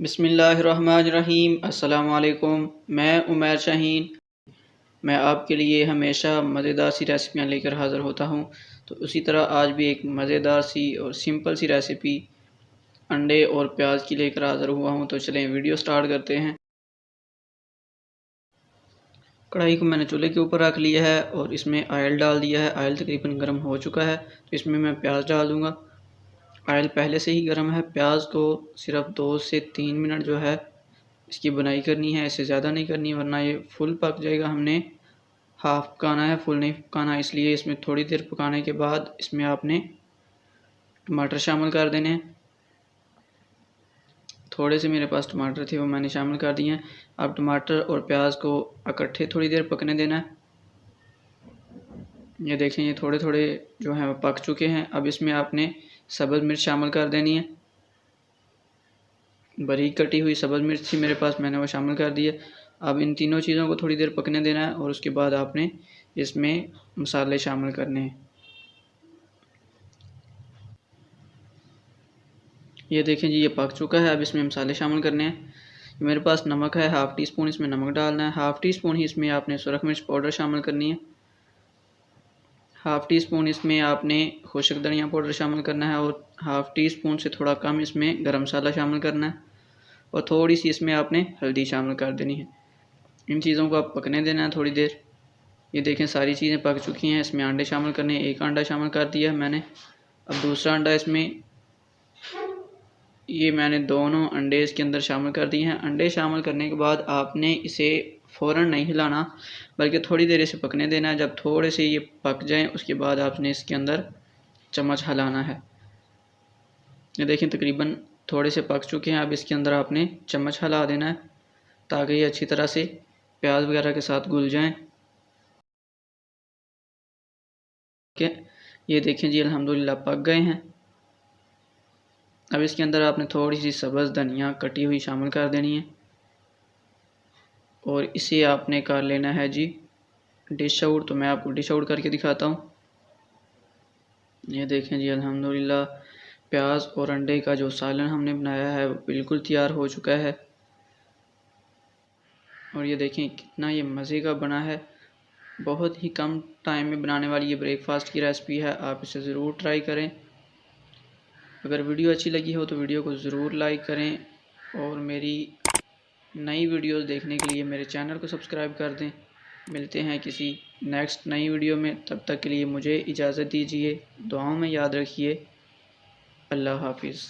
बिस्मिल्लाहिर्रहमानिर्रहीम। अस्सलामु अलैकुम। मैं उमैर शाहीन। मैं आपके लिए हमेशा मज़ेदार सी रेसिपियाँ लेकर हाज़िर होता हूँ। तो उसी तरह आज भी एक मज़ेदार सी और सिंपल सी रेसिपी अंडे और प्याज की लेकर हाज़िर हुआ हूँ। तो चलें वीडियो स्टार्ट करते हैं। कढ़ाई को मैंने चूल्हे के ऊपर रख लिया है और इसमें ऑयल डाल दिया है। ऑयल तकरीबन गर्म हो चुका है तो इसमें मैं प्याज डाल दूँगा। ऑयल पहले से ही गर्म है। प्याज को सिर्फ 2 से 3 मिनट जो है इसकी बुनाई करनी है, इससे ज़्यादा नहीं करनी वरना ये फुल पक जाएगा। हमने हाफ़ पकाना है, फुल नहीं पकाना, इसलिए इसमें थोड़ी देर पकाने के बाद इसमें आपने टमाटर शामिल कर देने हैं। थोड़े से मेरे पास टमाटर थे वो मैंने शामिल कर दिए हैं। अब टमाटर और प्याज को इकट्ठे थोड़ी देर पकने देना है। ये देखें ये थोड़े थोड़े जो हैं वो पक चुके हैं। अब इसमें आपने सब्ज़ मिर्च शामिल कर देनी है। बारीक कटी हुई सब्ज़ मिर्च थी मेरे पास, मैंने वो शामिल कर दी है। अब इन तीनों चीज़ों को थोड़ी देर पकने देना है और उसके बाद आपने इसमें मसाले शामिल करने हैं। ये देखें जी ये पक चुका है। अब इसमें मसाले शामिल करने हैं। मेरे पास नमक है, हाफ़ टी स्पून इसमें नमक डालना है। हाफ़ टी स्पून ही इसमें आपने सुरख मिर्च पाउडर शामिल करनी है। हाफ़ टी स्पून इसमें आपने खुश्क धनिया पाउडर शामिल करना है और हाफ़ टी स्पून से थोड़ा कम इसमें गरम मसाला शामिल करना है और थोड़ी सी इसमें आपने हल्दी शामिल कर देनी है। इन चीज़ों को आप पकने देना है थोड़ी देर। ये देखें सारी चीज़ें पक चुकी हैं। इसमें अंडे शामिल करने हैं। एक अंडा शामिल कर दिया है मैंने। अब दूसरा अंडा इसमें ये मैंने दोनों अंडे इसके अंदर शामिल कर दिए हैं। अंडे शामिल करने के बाद आपने इसे फ़ौरन नहीं हिलाना बल्कि थोड़ी देर इसे पकने देना है। जब थोड़े से ये पक जाएं उसके बाद आपने इसके अंदर चम्मच हिलाना है। ये देखें तकरीबन थोड़े से पक चुके हैं। अब इसके अंदर आपने चम्मच हिला देना है ताकि ये अच्छी तरह से प्याज वगैरह के साथ घुल जाएं। ये देखें जी अल्हम्दुलिल्लाह पक गए हैं। अब इसके अंदर आपने थोड़ी सी सब्ज़ धनिया कटी हुई शामिल कर देनी है और इसे आपने कर लेना है जी डिश आउट। तो मैं आपको डिश आउट करके दिखाता हूँ। ये देखें जी अल्हम्दुलिल्लाह प्याज और अंडे का जो सालन हमने बनाया है वो बिल्कुल तैयार हो चुका है। और ये देखें कितना ये मज़े का बना है। बहुत ही कम टाइम में बनाने वाली ये ब्रेकफास्ट की रेसिपी है। आप इसे ज़रूर ट्राई करें। अगर वीडियो अच्छी लगी हो तो वीडियो को ज़रूर लाइक करें और मेरी नई वीडियोस देखने के लिए मेरे चैनल को सब्सक्राइब कर दें। मिलते हैं किसी नेक्स्ट नई वीडियो में। तब तक के लिए मुझे इजाज़त दीजिए। दुआओं में याद रखिए। अल्लाह हाफिज़।